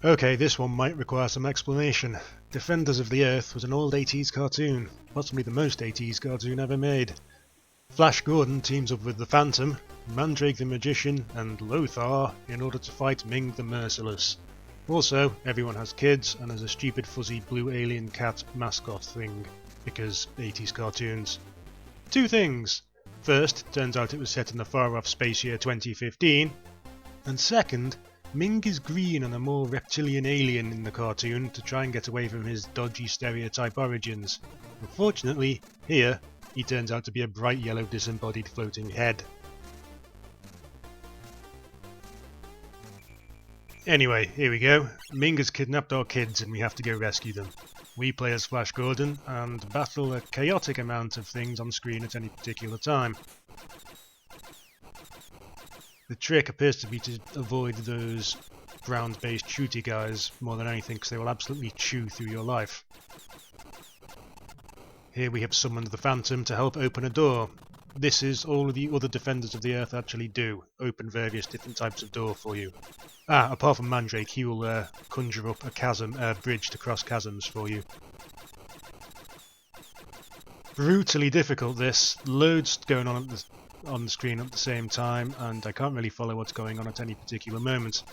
Okay, this one might require some explanation. Defenders of the Earth was an old 80s cartoon, possibly the most 80s cartoon ever made. Flash Gordon teams up with the Phantom, Mandrake the Magician, and Lothar in order to fight Ming the Merciless. Also, everyone has kids and has a stupid fuzzy blue alien cat mascot thing, because 80s cartoons. Two things. First, it turns out it was set in the far-off space year 2015, and second, Ming is green and a more reptilian alien in the cartoon to try and get away from his dodgy stereotype origins. Unfortunately, here, he turns out to be a bright yellow disembodied floating head. Anyway, here we go. Ming has kidnapped our kids and we have to go rescue them. We play as Flash Gordon and battle a chaotic amount of things on screen at any particular time. The trick appears to be to avoid those ground-based shooty guys more than anything, because they will absolutely chew through your life. Here we have summoned the Phantom to help open a door. This is all the other Defenders of the Earth actually do, open various different types of door for you. Apart from Mandrake, he will conjure up a bridge to cross chasms for you. Brutally difficult this, loads going on the screen at the same time, and I can't really follow what's going on at any particular moment.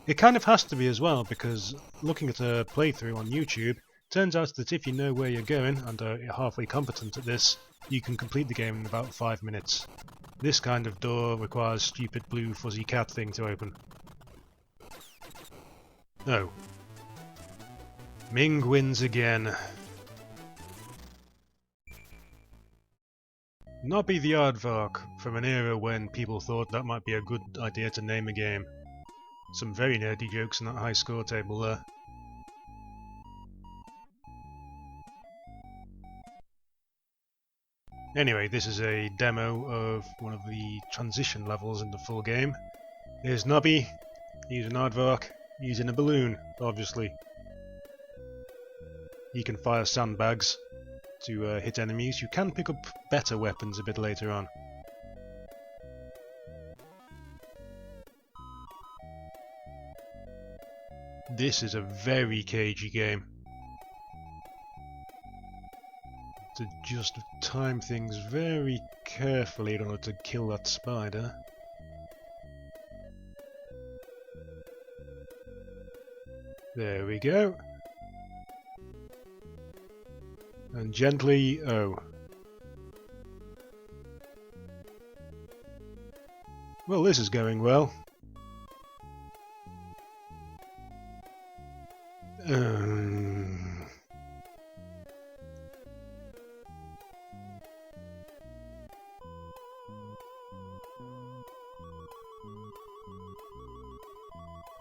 It kind of has to be as well, because looking at a playthrough on YouTube, turns out that if you know where you're going and are halfway competent at this, you can complete the game in about 5 minutes. This kind of door requires stupid blue fuzzy cat thing to open. Oh. Ming wins again. Nobby the Aardvark, from an era when people thought that might be a good idea to name a game. Some very nerdy jokes in that high score table there. Anyway, this is a demo of one of the transition levels in the full game. Here's Nobby, he's an aardvark, he's in a balloon, obviously. He can fire sandbags to hit enemies. You can pick up better weapons a bit later on. This is a very cagey game. To just time things very carefully in order to kill that spider. There we go. And gently, oh. Well, this is going well.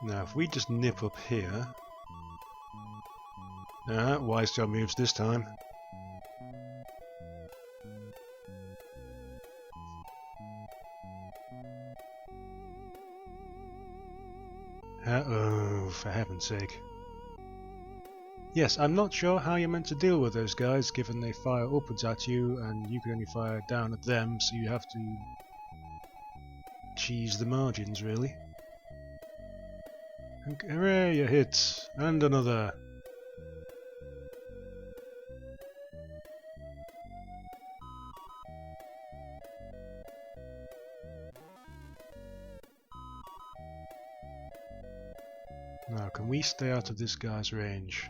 Now, if we just nip up here... wise job moves this time. Oh, for heaven's sake. Yes, I'm not sure how you're meant to deal with those guys, given they fire upwards at you, and you can only fire down at them, so you have to cheese the margins, really. Hooray, a hit! And another! Now, can we stay out of this guy's range?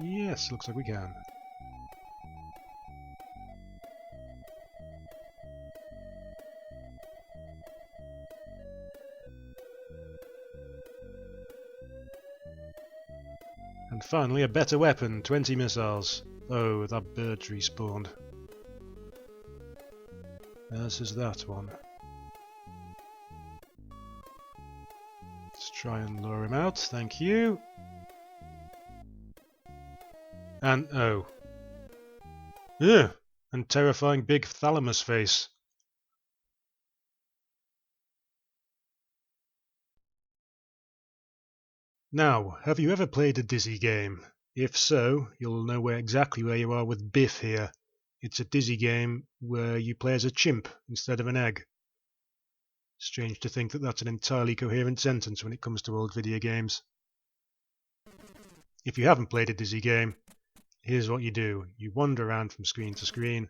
Yes, looks like we can. And finally, a better weapon, 20 missiles. Oh, that bird's respawned. As is that one. Let's try and lure him out, thank you. And, oh. Ugh! And terrifying big thalamus face. Now, have you ever played a Dizzy game? If so, you'll know exactly where you are with Biff here. It's a Dizzy game where you play as a chimp instead of an egg. Strange to think that that's an entirely coherent sentence when it comes to old video games. If you haven't played a Dizzy game, here's what you do. You wander around from screen to screen,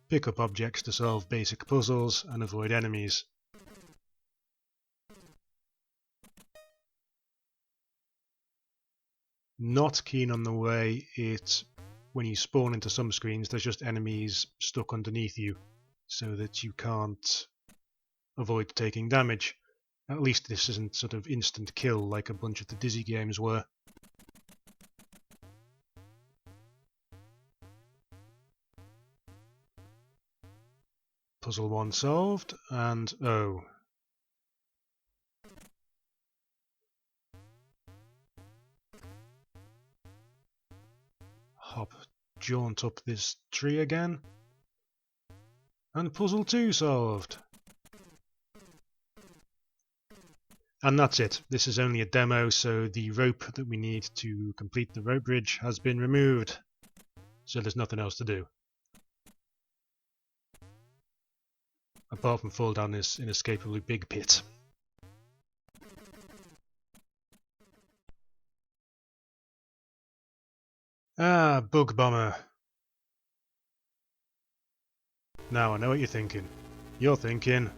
pick up objects to solve basic puzzles, and avoid enemies. Not keen on the way when you spawn into some screens, there's just enemies stuck underneath you, so that you can't avoid taking damage. At least this isn't sort of instant kill like a bunch of the Dizzy games were. Puzzle 1 solved, and oh. Jaunt up this tree again. And puzzle 2 solved. And that's it. This is only a demo, so the rope that we need to complete the rope bridge has been removed. So there's nothing else to do. Apart from fall down this inescapably big pit. Ah, Bug Bomber. Now I know what you're thinking. You're thinking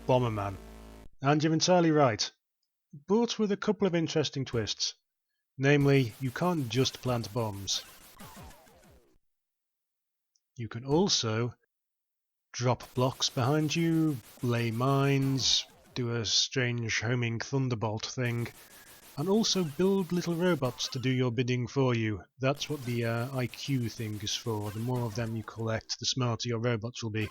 Bomberman. And you're entirely right. But with a couple of interesting twists. Namely, you can't just plant bombs. You can also drop blocks behind you, lay mines, do a strange homing thunderbolt thing, and also build little robots to do your bidding for you. That's what the IQ thing is for. The more of them you collect, the smarter your robots will be.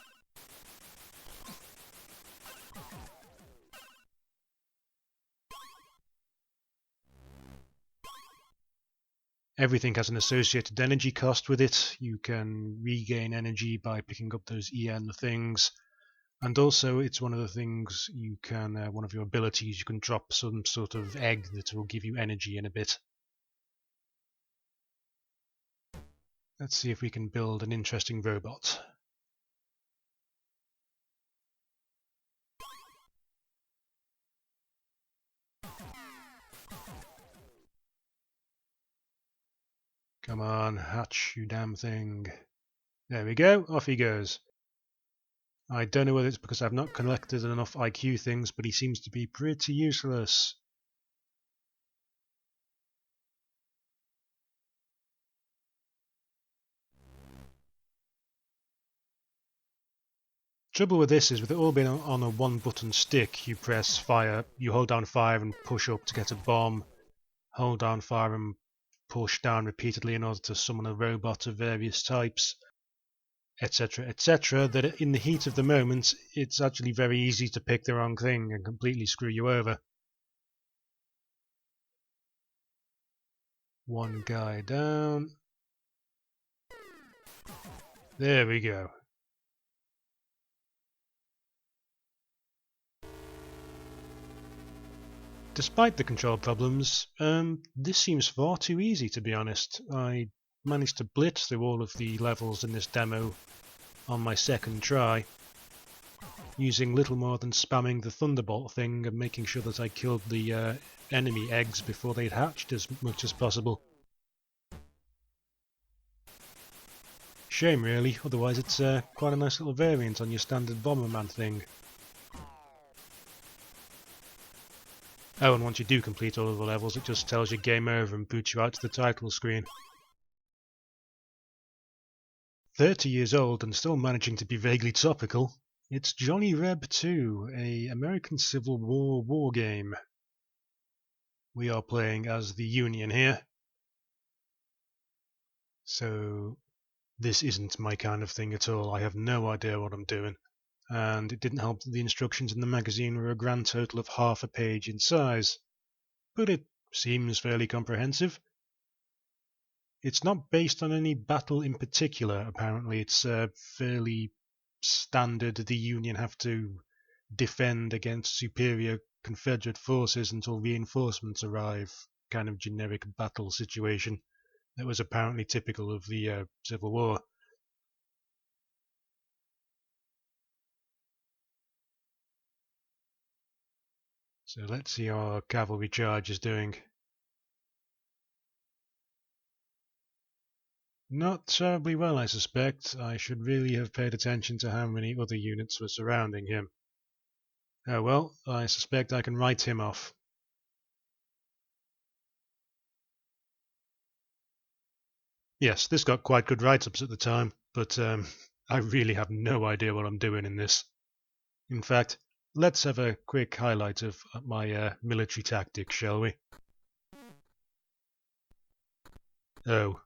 Everything has an associated energy cost with it. You can regain energy by picking up those EN things. And also, it's one of the things you can, one of your abilities, you can drop some sort of egg that will give you energy in a bit. Let's see if we can build an interesting robot. Come on, hatch, you damn thing. There we go, off he goes. I don't know whether it's because I've not collected enough IQ things, but he seems to be pretty useless. Trouble with this is, with it all being on a one-button stick, you press fire, you hold down fire and push up to get a bomb, hold down fire and push down repeatedly in order to summon a robot of various types, etc., etc., that in the heat of the moment, it's actually very easy to pick the wrong thing and completely screw you over. One guy down. There we go. Despite the control problems, this seems far too easy, to be honest. I managed to blitz through all of the levels in this demo on my second try, using little more than spamming the thunderbolt thing and making sure that I killed the enemy eggs before they'd hatched as much as possible. Shame really, otherwise it's quite a nice little variant on your standard Bomberman thing. Oh, and once you do complete all of the levels, it just tells you game over and boots you out to the title screen. 30 years old and still managing to be vaguely topical, it's Johnny Reb 2, a American Civil War war game. We are playing as the Union here. So this isn't my kind of thing at all. I have no idea what I'm doing. And it didn't help that the instructions in the magazine were a grand total of half a page in size. But it seems fairly comprehensive. It's not based on any battle in particular, apparently. It's fairly standard. The Union have to defend against superior Confederate forces until reinforcements arrive. Kind of generic battle situation that was apparently typical of the Civil War. So let's see how our cavalry charge is doing. Not terribly well, I suspect. I should really have paid attention to how many other units were surrounding him. Oh well, I suspect I can write him off. Yes, this got quite good write-ups at the time, but I really have no idea what I'm doing in this. In fact, let's have a quick highlight of my military tactics, shall we? Oh,